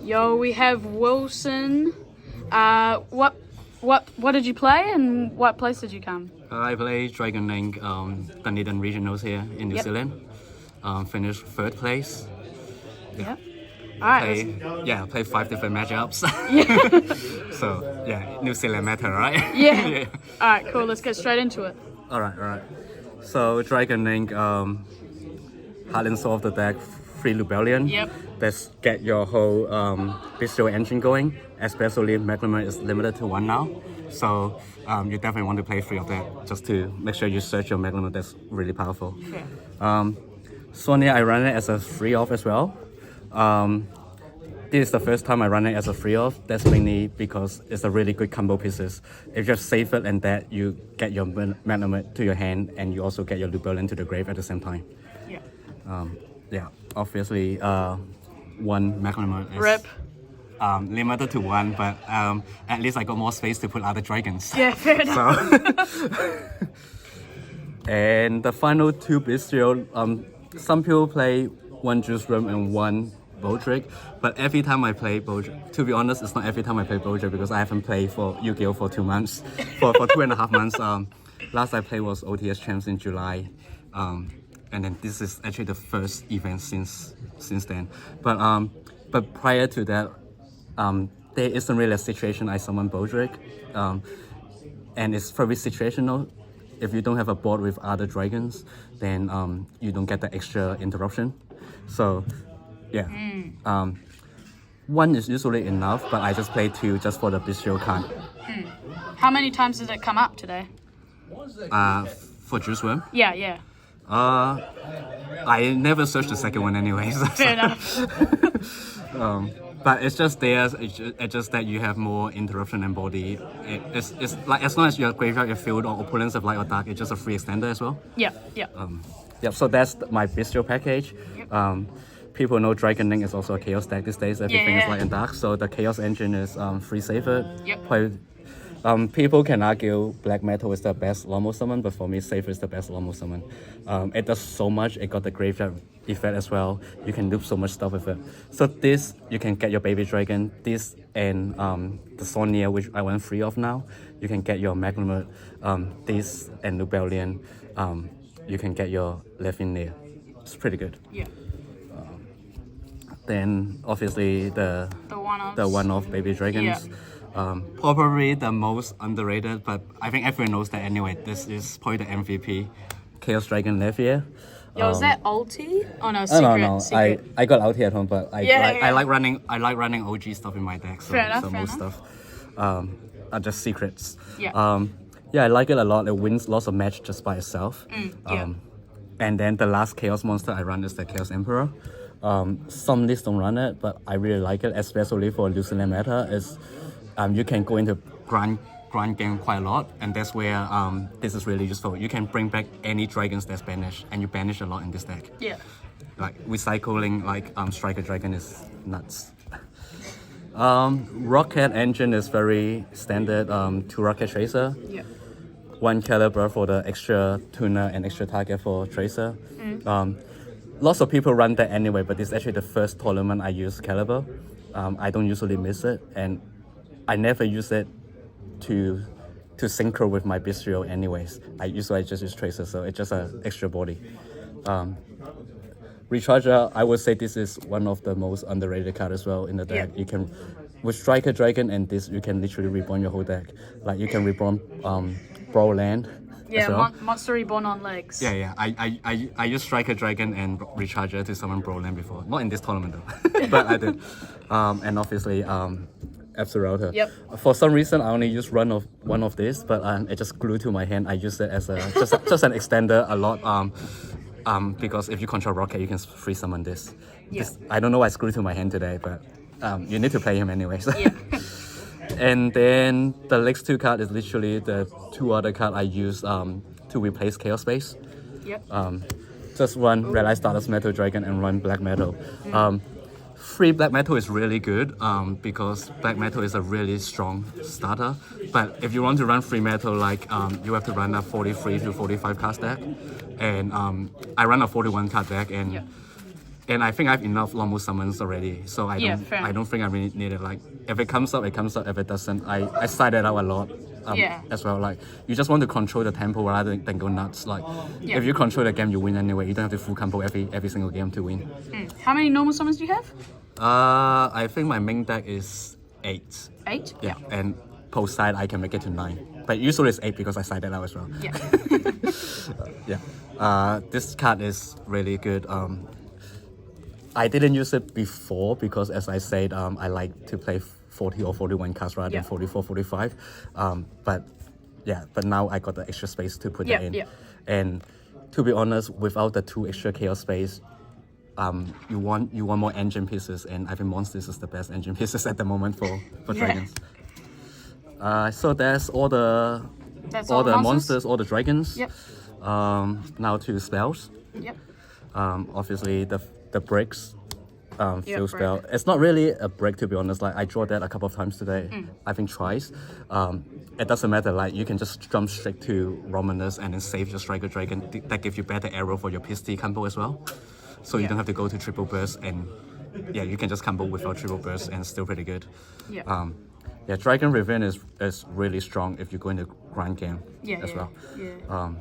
Yo, we have Wilson. What did you play and what place did you come? I play Dragonlink, Dunedin Regionals here in New Zealand. Finished third place. Yeah. All right. Play 5 different matchups. So yeah, New Zealand matter, right? Yeah. All right, cool. Let's get straight into it. All right. So Dragonlink, hard and soft the deck, free Rebellion. Yep. Let's get your whole bistro engine going. Especially Magma is limited to 1 now. So you definitely want to play 3 of that just to make sure you search your Magma that's really powerful. Sure. Sonia, I run it as a free off as well. This is the first time I run it as a free off. That's mainly because it's a really good combo pieces. If you just save it and that, you get your Magma to your hand and you also get your Rebellion to the grave at the same time. Yeah. Obviously, 1 Magma is Rip. Limited to 1, but at least I got more space to put other dragons. Yeah, fair enough. So and the final 2 bistro, some people play 1 Juice Room and 1 Baldric, but every time I play Baldric, to be honest, it's not every time I play Baldric because I haven't played for Yu-Gi-Oh for 2 months, for 2.5 months. Last I played was OTS Champs in July, and then this is actually the first event since then. But prior to that, there isn't really a situation I summon Baldric, and it's very situational. If you don't have a board with other dragons, then you don't get the extra interruption. So, yeah, 1 is usually enough, but I just play 2 just for the bistro card. How many times did it come up today? For Juice Worm? Yeah. I never searched the second one anyways. Fair enough. But it's just there. It's just that you have more interruption and body. It's like as long as your graveyard, your field, or opponents have light or dark, it's just a free extender as well. Yeah. So that's my bistro package. Yep. People know Dragonlink is also a chaos deck these days. Everything is light and dark. So the chaos engine is free saver. Yep. People can argue black metal is the best normal summon, but for me, safer is the best normal summon. It does so much. It got the graveyard effect as well. You can loop so much stuff with it. So this, you can get your baby dragon. This and the Sonia, which I went free of now. You can get your Magma. This and Rebellion. You can get your Levineer. It's pretty good. Yeah. Then obviously the one-off baby dragons. Yeah. Probably the most underrated, but I think everyone knows that anyway. This is probably the MVP, Chaos Dragon Levier. Yo, is that ulti? Oh no, secret. No. Secret. I got ulti at home, but I like running OG stuff in my deck. So, fair enough. Most stuff are just secrets. Yeah. I like it a lot. It wins lots of match just by itself. And then the last Chaos monster I run is the Chaos Emperor. Some lists don't run it, but I really like it, especially for New Zealand meta. Is you can go into grind game quite a lot, and that's where this is really useful. You can bring back any dragons that's banished, and you banish a lot in this deck. Yeah. Like recycling, Striker Dragon is nuts. Rocket Engine is very standard. 2 Rocket Tracer. Yeah. 1 Caliber for the extra tuner and extra target for Tracer. Lots of people run that anyway, but this is actually the first tournament I use Caliber. I don't usually miss it, and I never use it to synchro with my bistro anyways. I usually just use Tracer, so it's just an extra body. Recharger, I would say this is one of the most underrated cards as well in the deck. You can, with Striker Dragon and this, you can literally reborn your whole deck. Like you can reborn Brawl Land. Yeah, well. Monster Reborn on legs. Yeah. I used Striker Dragon and Recharger to summon Brawl Land before. Not in this tournament though, but I did. And obviously, Absoluter. Yep. For some reason, I only use one of this, but it just glued to my hand. I use it as a just an extender a lot. Because if you control Rocket, you can free summon this. Yeah. I don't know why it's glued to my hand today, but you need to play him anyways. Yeah. And then the next 2 card is literally the 2 other card I use to replace Chaos Space. Yep. Just run Red Eye Stardust Metal Dragon and run Black Metal. Free Black Metal is really good because Black Metal is a really strong starter. But if you want to run free metal, you have to run a 43 to 45 card deck. And I run a 41 card deck, and And I think I have enough Lomu summons already, so Yeah, fair. I don't think I really need it. Like, if it comes up, it comes up. If it doesn't, I side it out a lot. Yeah. As well, like, you just want to control the tempo rather than go nuts. Like, Yeah. if you control the game, you win anyway. You don't have to full combo every single game to win. How many normal summons do you have? I think my main deck is 8. 8? Yeah, and post side I can make it to 9. But usually it's 8 because I side it out as well. Yeah. Yeah. This card is really good. I didn't use it before because, as I said, I like to play 40 or 41 cards rather than 44, 45. But now I got the extra space to put it in. Yeah. And to be honest, without the 2 extra chaos space, you want more engine pieces, and I think monsters is the best engine pieces at the moment for dragons. So that's all the monsters, all the dragons. Yep. Now to spells. Yep. Obviously the breaks. Field break. spell. It's not really a break, to be honest. Like, I draw that a couple of times today. I think twice. It doesn't matter. Like, you can just jump straight to Romanus and then save your Striker Dragon. That gives you better arrow for your Pisty combo as well. So you don't have to go to triple burst, and you can just combo without triple burst and still pretty good. Yeah. Dragon Revenge is really strong if you go into grind game as well. Yeah.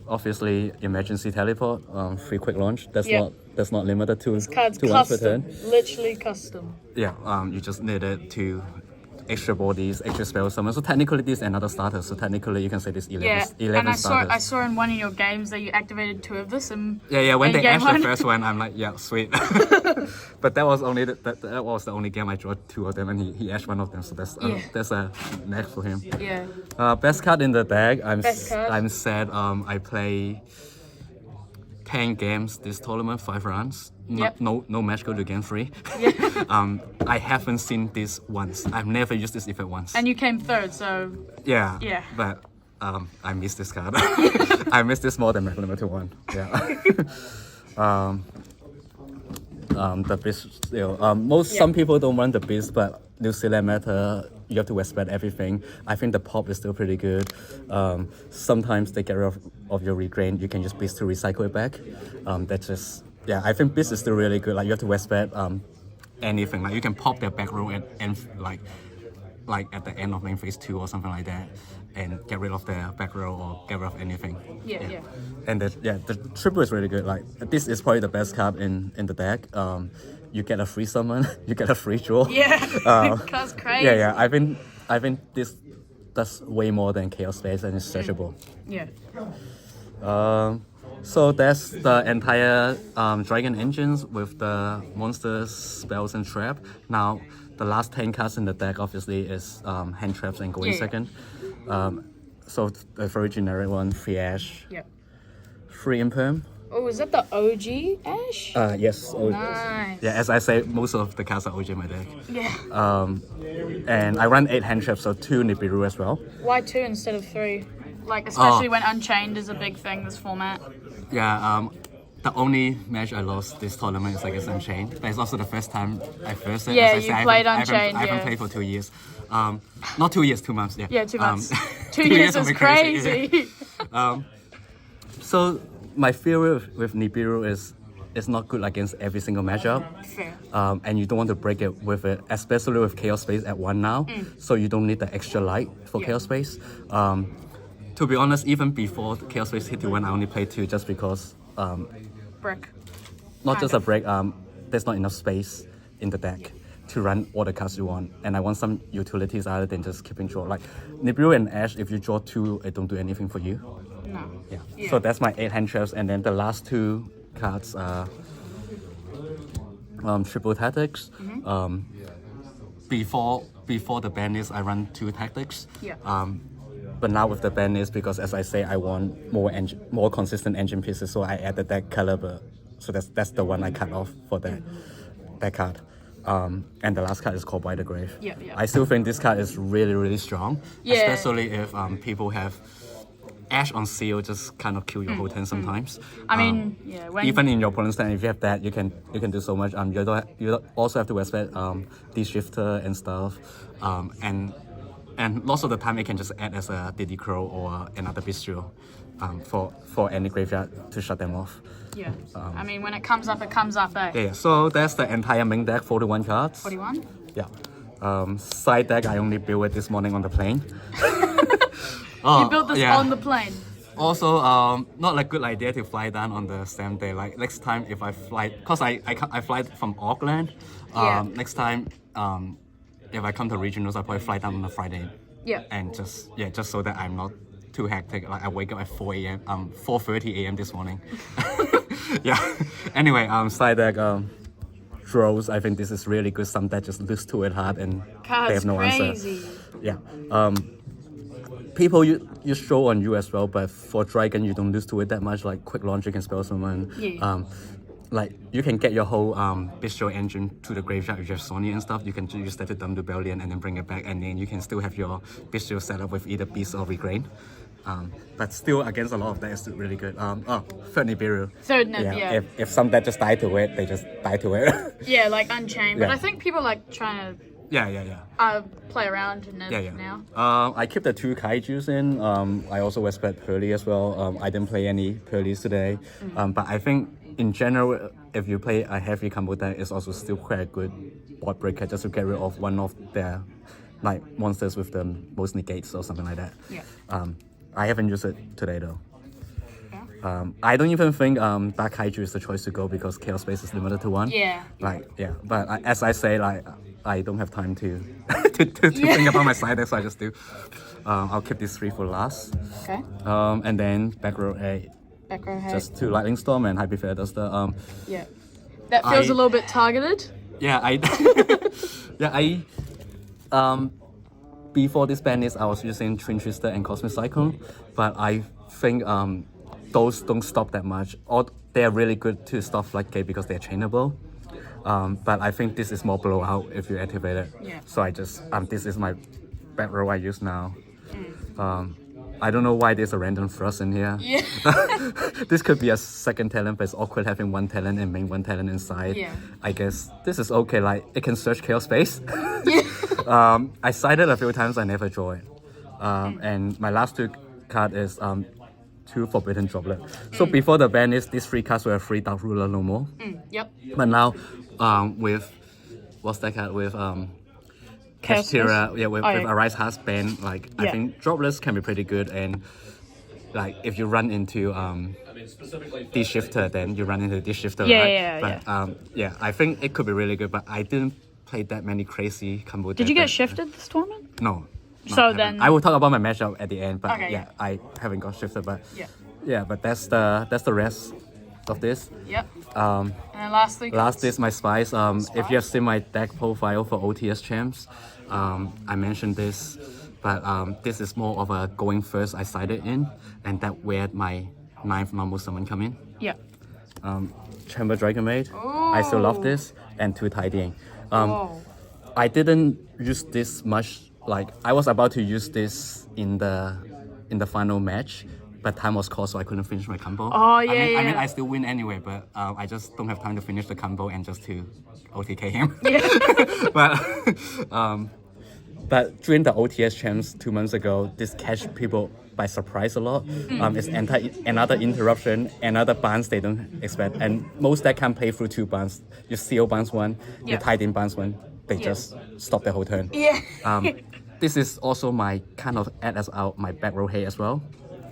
Obviously, emergency teleport, free quick launch. That's not limited to Card's to once per custom. turn. Literally custom. Yeah, you just need it to extra bodies, extra spell summon. So technically, this is another starter. So technically, you can say this 11, Yeah. 11 And starters. I saw in one of your games that you activated 2 of this. And When in they game asked one. the first one, I'm like, yeah, sweet. But that was only that was the only game I drew 2 of them, and he asked one of them. So that's a knack for him. Yeah. Best card in the deck. Best card. I'm sad. I play 10 games this tournament, 5 rounds. Yep. No match go to game 3. I haven't seen this once. I've never used this effect once. And you came 3rd, so Yeah. Yeah. But I missed this card. I missed this more than Mech Limiter 1. Yeah. The beast still. Some people don't run the beast, but New Zealand meta, you have to respect everything. I think the pop is still pretty good. Sometimes they get rid of your regrain. You can use beast to recycle it back. That's just I think beast is still really good. Like, you have to respect anything. Like, you can pop their back row and like at the end of main phase 2 or something like that, and get rid of their back row or get rid of anything. Yeah. And the triple is really good. Like, this is probably the best card in the deck. You get a free summon, you get a free draw. Yeah. That's crazy. Yeah. I think this does way more than Chaos Space, and it's searchable. Yeah. So that's the entire Dragon engines with the monsters, spells, and trap. Now, the last 10 cards in the deck obviously is hand traps and going second. So the very generic one, free Ash, Yeah. free Imperm. Oh, is that the OG Ash? Yes. Nice. Yeah, as I say, most of the cards are OG in my deck. Yeah. And I run 8 hand traps, so 2 Nibiru as well. Why 2 instead of 3? Like, especially when Unchained is a big thing, this format. Yeah, the only match I lost this tournament is against Unchained. But it's also the first time I first said. Yeah, as I you said, played I Unchained, haven't played for 2 years. Not 2 years, 2 months. Yeah. Yeah, 2 months. 2 2 years would is be crazy. So my theory with Nibiru is it's not good against every single matchup. Fair. And you don't want to break it with it, especially with Chaos Space at 1 now. So you don't need the extra light for Chaos Space. To be honest, even before Chaos Space hit to 1, I only played 2 just because Brick. not Kind just of. a break, there's not enough space in the deck to run all the cards you want. And I want some utilities other than just keeping draw. Like Nibiru and Ash, if you draw 2, it don't do anything for you. No. Yeah. So that's my 8 hand traps, and then the last 2 cards are triple tactics. Before the ban list, I run 2 tactics. Yeah. But now with the ban list, because as I say, I want more consistent engine pieces, so I added that caliber. So that's the one I cut off for that card. And the last card is called By the Grave. Yeah. I still think this card is really, really strong, Yeah. especially if people have Ash on seal, just kind of kill your whole turn sometimes. I mean, when Even in your opponent's turn, if you have that, you can do so much. You also have to respect D-Shifter and stuff, and lots of the time it can just act as a Diddy Crow or another Bistro. for any graveyard to shut them off. Yeah. I mean, when it comes up, eh? Yeah, so that's the entire main deck, 41 cards. 41? Yeah. Side deck, I only built it this morning on the plane. You built this on the plane? Also, not a good idea to fly down on the same day. Like next time if I fly, cause I fly from Auckland. Next time, if I come to regionals, I'll probably fly down on a Friday. Yeah. And just so that I'm not too hectic. Like I wake up at 4:30 a.m. this morning. Yeah. Anyway, side deck, draws. I think this is really good. Some that just lose to it hard and they have no crazy. answer. Yeah. People you show on you as well, but for Dragon you don't lose to it that much. Like quick launch can spell someone. Yeah. Like you can get your whole bistro engine to the graveyard if you have Sonya and stuff. You can use that to dump the Bellion and then bring it back, and then you can still have your bistro set up with either Beast or Regrain. But still against a lot of that is really good. Third Nibiru. Third Nib, yeah. If some that just die to it, they just die to it. Yeah, like Unchained. But Yeah. I think people like trying to play around in Nib now. I keep the 2 Kaijus in. I also respect Pearly as well. I didn't play any Pearlies today. But I think in general, if you play a heavy combo deck, it's also still quite a good board breaker just to get rid of one of their like monsters with the most negates or something like that. Yeah. I haven't used it today though. I don't even think Dark Kaiju is the choice to go because Chaos Space is limited to 1. Yeah. But as I say, like I don't have time to to think about my side deck, so I just do. I'll keep these 3 for last. Okay. And then back row A. Back row head. Just 2 Lightning Storm and Hyper Fair Duster. Yeah. That feels a little bit targeted. Yeah, before this ban is I was using Twin Twister and Cosmic Cyclone, but I think those don't stop that much. Or they're really good to stop Floodgate because they're chainable. But I think this is more blowout if you activate it. Yeah. So I just this is my back row I use now. I don't know why there's a random thrust in here. Yeah. This could be a second talent, but it's awkward having 1 talent and main 1 talent inside. Yeah. I guess this is okay. Like it can search Chaos Space. Yeah. I sided a few times. I never draw it. And my last 2 card is 2 Forbidden Droplet. So before the ban is these 3 cards were a free Dark Ruler no more. Yep. But now with what's that card with Kashtira, with Arise Heart's ban, like I think droplets can be pretty good, and like if you run into this shifter, then you run into this shifter, right? But I think it could be really good, but I didn't play that many crazy combo. Did you get shifted this tournament? No. So then I will talk about my matchup at the end, but Okay, I haven't got shifted, but yeah. But that's the rest of this. Yep. And then lastly. Last is my spice. If you have seen my deck profile for OTS champs, I mentioned this, but this is more of a going first I sided in, and that where my 9th normal summon come in. Yeah. Chamber Dragon Maid. I still love this, and 2 Tidying. Whoa. I didn't use this much. Like I was about to use this in the final match, but time was called, so I couldn't finish my combo. Oh, I yeah, mean, I still win anyway, but I just don't have time to finish the combo and just to OTK him. Yeah. But during the OTS champs 2 months ago, this catch people by surprise a lot. It's another interruption, another bounce they don't expect, and most that can play through 2 bounce. You seal bounce 1, you tied in bounce 1. They just stop the whole turn. Yeah. This is also my kind of add as out my back row hay as well,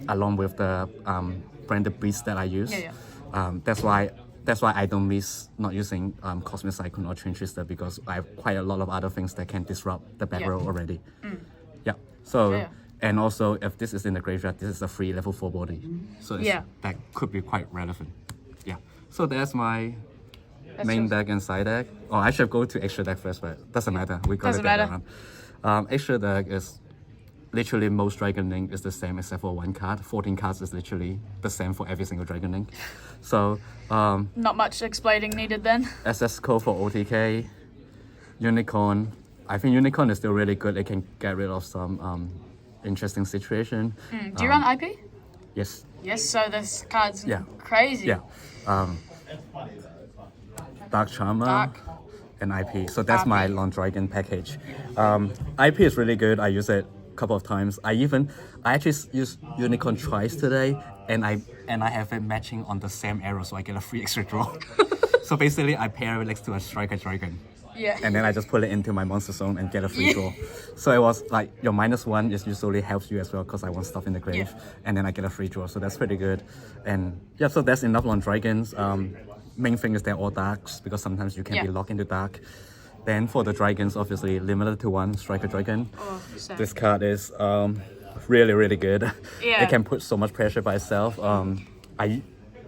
along with the branded beasts that I use. That's why I don't miss not using Cosmic Cyclone or Twin Twister, because I have quite a lot of other things that can disrupt the back row already. So and also if this is in the graveyard, this is a free level 4 body. So that could be quite relevant. So that's my main deck and side deck. Oh, I should go to extra deck first, but doesn't matter. We got it around. Extra deck is literally most Dragonlink is the same except for 1 card. 14 cards is literally the same for every single Dragonlink. So not much explaining needed then. SS code for OTK, Unicorn. I think Unicorn is still really good. It can get rid of some interesting situation. Do you run IP? Yes. Yes. So this card's crazy. Dark Charmer and IP. So that's my Long Dragon package. IP is really good. I use it a couple of times. I actually used Unicorn twice today, and I have it matching on the same arrow, so I get a free extra draw. So basically, I pair it next to a striker dragon. Yeah. And then I just put it into my monster zone and get a free draw. So it was like your -1 is usually helps you as well because I want stuff in the grave, and then I get a free draw. So that's pretty good. And yeah, so that's enough on dragons. Main thing is they're all darks because sometimes you can be locked into dark. Then for the dragons, obviously limited to 1 striker dragon. Oh, so. This card is really good. Yeah. It can put so much pressure by itself.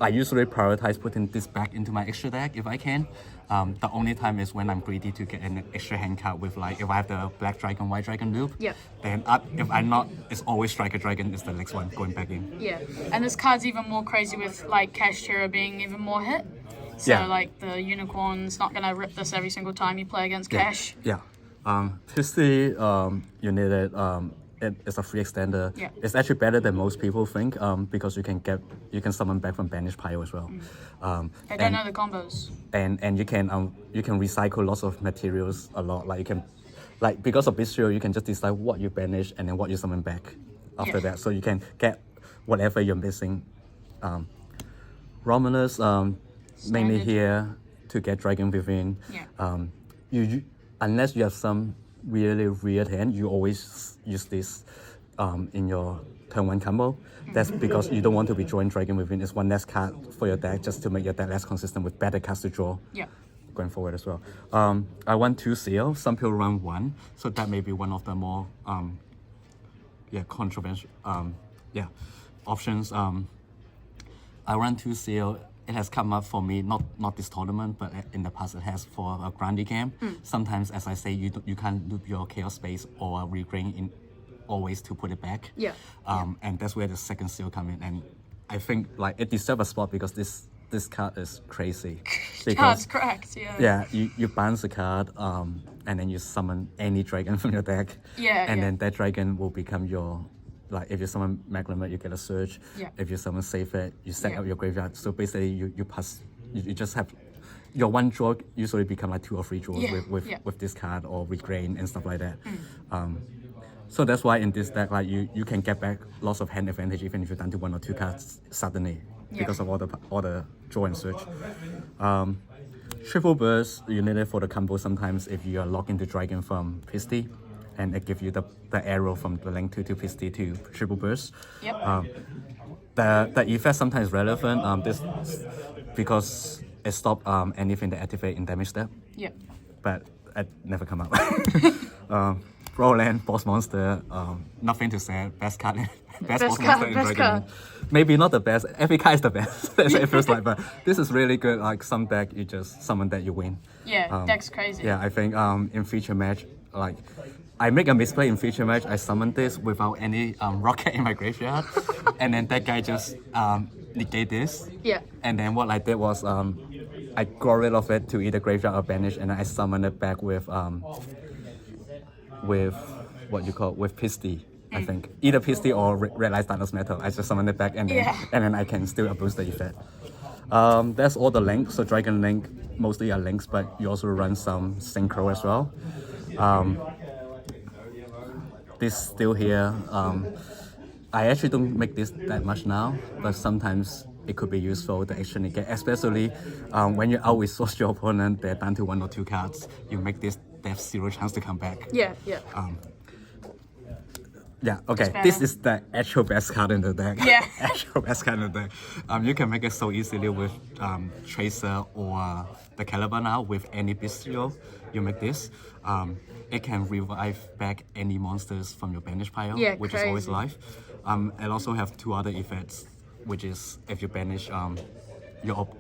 I usually prioritize putting this back into my extra deck if I can. The only time is when I'm greedy to get an extra hand card with, like, if I have the black dragon, white dragon loop. Yeah. Then if I'm not, it's always striker dragon is the next one going back in. Yeah, and this card's even more crazy with like Cash Terror being even more hit. So like the unicorn's not gonna rip this every single time you play against Cash. Yeah. Pistol, you need it. It's a free extender. Yeah. It's actually better than most people think because you can summon back from banished pile as well. I don't know the combos. And you can recycle lots of materials a lot. Like you can, like because of Bistro, you can just decide what you banish and then what you summon back after that. So you can get whatever you're missing. Romulus, mainly here to get Dragon Within. Yeah. You unless you have some really weird hand, you always use this in your turn 1 combo. That's because you don't want to be drawing Dragon Within. It's 1 less card for your deck just to make your deck less consistent with better cards to draw. Yeah. Going forward as well. I want 2 seal. Some people run 1, so that may be one of the more controversial options. I run 2 seal. It has come up for me, not this tournament, but in the past it has for a grindy game. Sometimes, as I say, you can't loop your chaos space or regrain in always to put it back. Yeah. And that's where the second seal come in. And I think like it deserves a spot because this card is crazy. Card's cracked, yeah. Yeah, you bounce a card, and then you summon any dragon from your deck. Yeah. And then that dragon will become your, like if you summon Maglemite, you get a Surge. Yeah. If you summon Save It, you set up your graveyard. So basically you pass, you just have, your 1 draw usually become like 2 or 3 draws with this card or with Grain and stuff like that. So that's why in this deck, like you can get back lots of hand advantage even if you're down to 1 or 2 cards suddenly because of all the draw and search. Triple burst, you need it for the combo sometimes if you are locked into Dragon from Pisty, and it gives you the arrow from the link to Pisty to triple burst. Yep. The effect sometimes relevant. This because it stops anything that activate in damage step. Yep. But it never come up. Roland, boss monster, nothing to say. Best card, best boss monster in Dragon. Maybe not the best. Every card is the best. It feels like, but this is really good. Like some deck, you just summon that you win. Yeah, deck's crazy. Yeah, I think in feature match, like I make a misplay in feature match. I summon this without any rocket in my graveyard, and then that guy just negate this. Yeah. And then what I did was I got rid of it to either graveyard or banish, and I summoned it back with what you call with Pisty. I think either Pisty or Red Light Status Metal. I just summon it back and then I can still abuse the effect. That's all the links. So Dragonlink mostly are links, but you also run some Synchro as well. This still here. I actually don't make this that much now, but sometimes it could be useful to actually get, especially when you're out with source your opponent, they're down to 1 or 2 cards. You make this, they have 0 chance to come back. Yeah, yeah. Yeah, okay. This is the actual best card in the deck. Yeah. Actual best card in the deck. You can make it so easily with Tracer or the Caliber now with any Bestial. You make this. It can revive back any monsters from your banish pile, which is always live. It also have 2 other effects, which is if you banish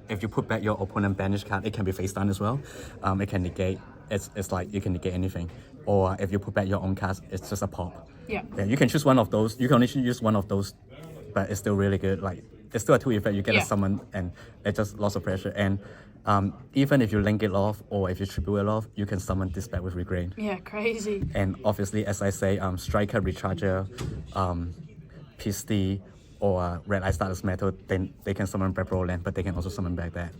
if you put back your opponent banished card, it can be face down as well. It can negate. It's like you can negate anything. Or if you put back your own cards, it's just a pop. Yeah. You can choose one of those. You can only use one of those, but it's still really good. Like it's still a 2 effect. You get a summon, and it's just lots of pressure. And even if you link it off or if you tribute it off, you can summon this back with Regrain. Yeah, crazy. And obviously, as I say, Striker, Recharger, Pisty, or Red Eye Status Metal, then they can summon back Roland, but they can also summon back that.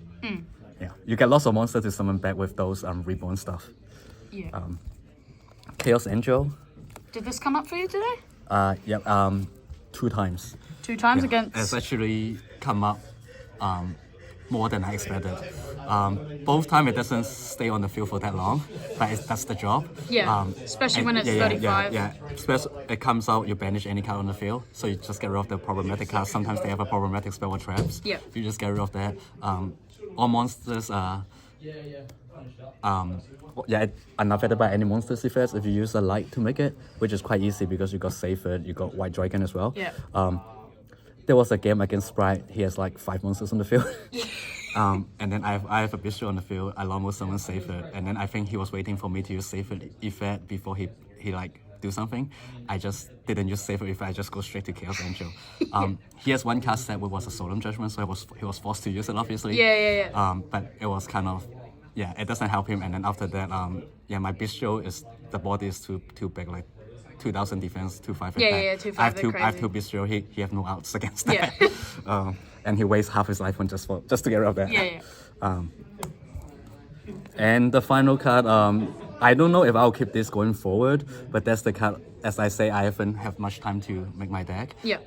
Yeah, you get lots of monsters to summon back with those reborn stuff. Yeah. Chaos Angel. Did this come up for you today? Yep. 2 times. 2 times It's against. actually come up more than I expected. Both time it doesn't stay on the field for that long, but that's the job. Yeah, especially when it's 35. Yeah. Especially it comes out, you banish any card on the field, so you just get rid of the problematic cards. Sometimes they have a problematic spell or traps. Yeah. You just get rid of that. All monsters are unaffected by any monsters effects if you use a light to make it, which is quite easy because you got Safed, you got White Dragon as well. Yeah. There was a game against Sprite. He has like 5 monsters on the field. And then I have a bishop on the field. I almost summoned Safed, and then I think he was waiting for me to use Safed effect before he like do something. I just didn't use Safed effect. I just go straight to Chaos Angel. He has 1 card set which was a Solemn Judgment, so he was forced to use it obviously. Yeah. But it was kind of it doesn't help him. And then after that, my bistro is the body is too big, like 2,000 defense, 2,500 attack. Yeah, 2,500, I have 2 bistro. He have no outs against that. And he wastes half his life on just to get rid of that. Yeah. And the final card, I don't know if I'll keep this going forward, but that's the card. As I say, I haven't have much time to make my deck. Yeah.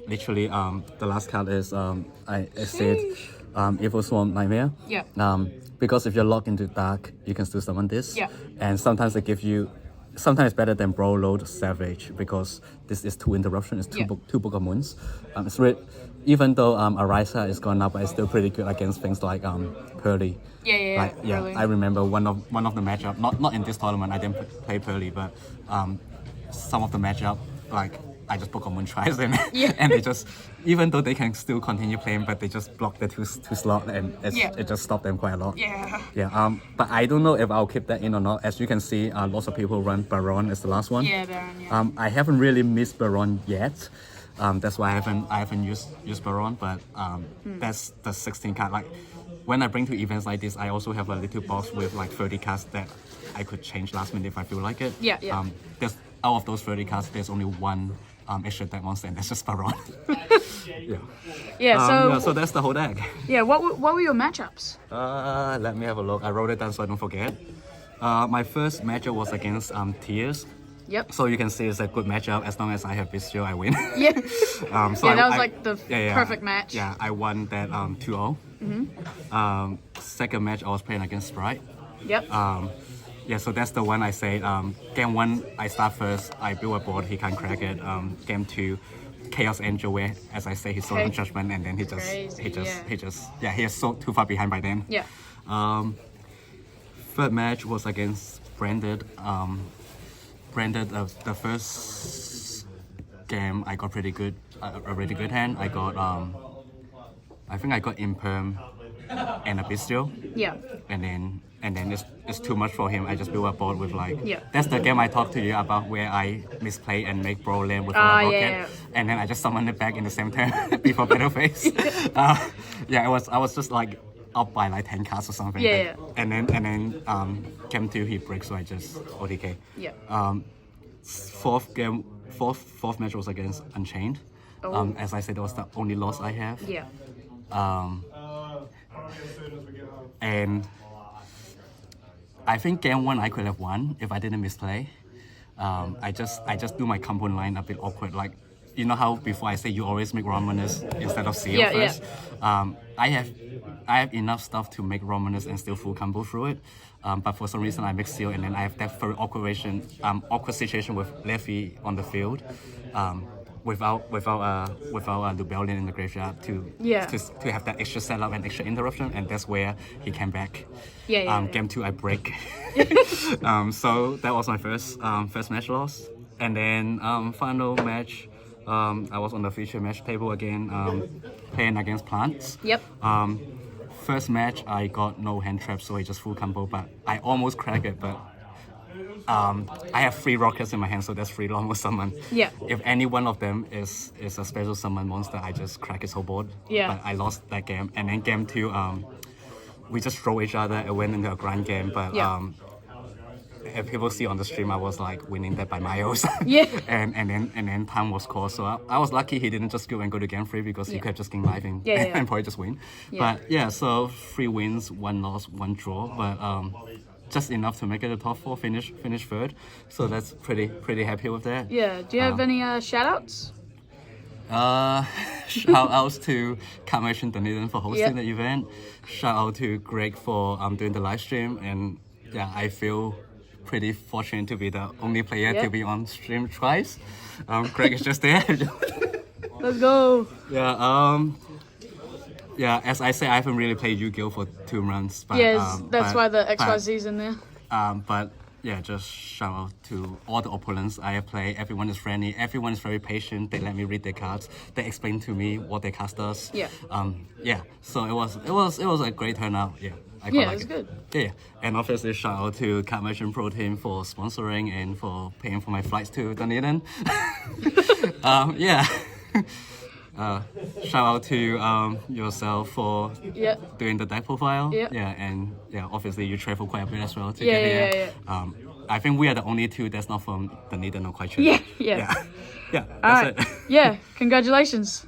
Literally, the last card is I said Evil Swarm Nightmare. Yeah. Because if you're locked into dark, you can still summon this. Yeah. And sometimes they give you. Sometimes better than Brawl Load Savage because this is 2 interruption. It's two Book of Moons. It's really, even though Arisa is gone up, but it's still pretty good against things like Pearly. Yeah. I remember one of the matchup. Not in this tournament. I didn't play Pearly, but some of the matchup like I just Book of Moon twice and they just, even though they can still continue playing, but they just block the two slot and it just stopped them quite a lot. But I don't know if I'll keep that in or not. As you can see, lots of people run Baron as the last one. Baron. I haven't really missed Baron yet. That's why I haven't used Baron, but that's the 16 card. Like when I bring to events like this, I also have a little box with like 30 cards that I could change last minute if I feel like it. There's out of those 30 cards, there's only 1 extra deck monster, and that's just Baron. So that's the whole deck. Yeah, what were your matchups? Let me have a look. I wrote it down so I don't forget. My first matchup was against Tears. Yep. So you can see it's a good matchup. As long as I have Bistro, I win. That was like the perfect match. Yeah, I won that 2-0. Second match, I was playing against Sprite. Yep. So that's the one I say. Game 1, I start first. I build a board. He can't crack it. Game 2, Chaos Angel, where as I say, he's Solemn Judgment, and then he is so too far behind by then. Yeah. Third match was against Branded. The first game I got pretty good, a really good hand. I got I think I got Imperm and a Bistro. Yeah. And then it's too much for him. I just built a board with like that's the game I talked to you about where I misplay and make Brawl land with a rocket, and then I just summon it back in the same turn before battle phase. I was just like up by like 10 cards or something. And then game 2 he breaks, so I just OTK. Fourth match was against Unchained. As I said, that was the only loss I have. And I think game 1 I could have won if I didn't misplay. I just do my compound line a bit awkward. Like, you know how before I say you always make Romanus instead of Seal first? I have enough stuff to make Romanus and still full combo through it. But for some reason I make Seal, and then I have that very awkward situation with Leffy on the field. Without a Lubellion in the graveyard to have that extra setup and extra interruption, and that's where he came back. Game 2 I break. So that was my first match loss, and then final match, I was on the feature match table again, playing against Plants. First match I got no hand trap, so I just full combo, but I almost cracked it, but I have 3 rockets in my hand, so that's 3 normal summon. If any one of them is a special summon monster, I just crack his whole board. But I lost that game. And then game 2, we just throw each other. It went into a grind game. But if people see on the stream, I was like winning that by miles. and then time was called. So I was lucky he didn't just go and go to game 3 because he could have just gained life and probably just win. But so 3 wins, 1 loss, 1 draw. But just enough to make it a top 4, finish 3rd. So that's pretty happy with that. Do you have any shout outs? Shout outs to Carmation Dunedin for hosting Yep. the event. Shout out to Greg for doing the live stream, and yeah, I feel pretty fortunate to be the only player to Yep. be on stream twice. Greg is just there. Let's go. Yeah, as I say, I haven't really played Yu-Gi-Oh for 2 months. But, Yes, that's why the but- XYZ's in there. But yeah, just shout out to all the opponents I have played. Everyone is friendly. Everyone is very patient. They let me read their cards. They explain to me what their cast does. Yeah. Yeah. So it was a great turnout. Yeah. I quite Yeah, like it was good. Yeah. And obviously shout out to Card Merchant Pro Team for sponsoring and for paying for my flights to Dunedin. Yeah. Shout out to yourself for Yeah. doing the deck profile. Yeah. Yeah, and yeah, obviously you travel quite a bit as well to Yeah, get yeah, here. I think we are the only 2 that's not from Dunedin, I'm quite sure. Yeah. Yeah. Yeah, All that's right. it. Yeah. Congratulations.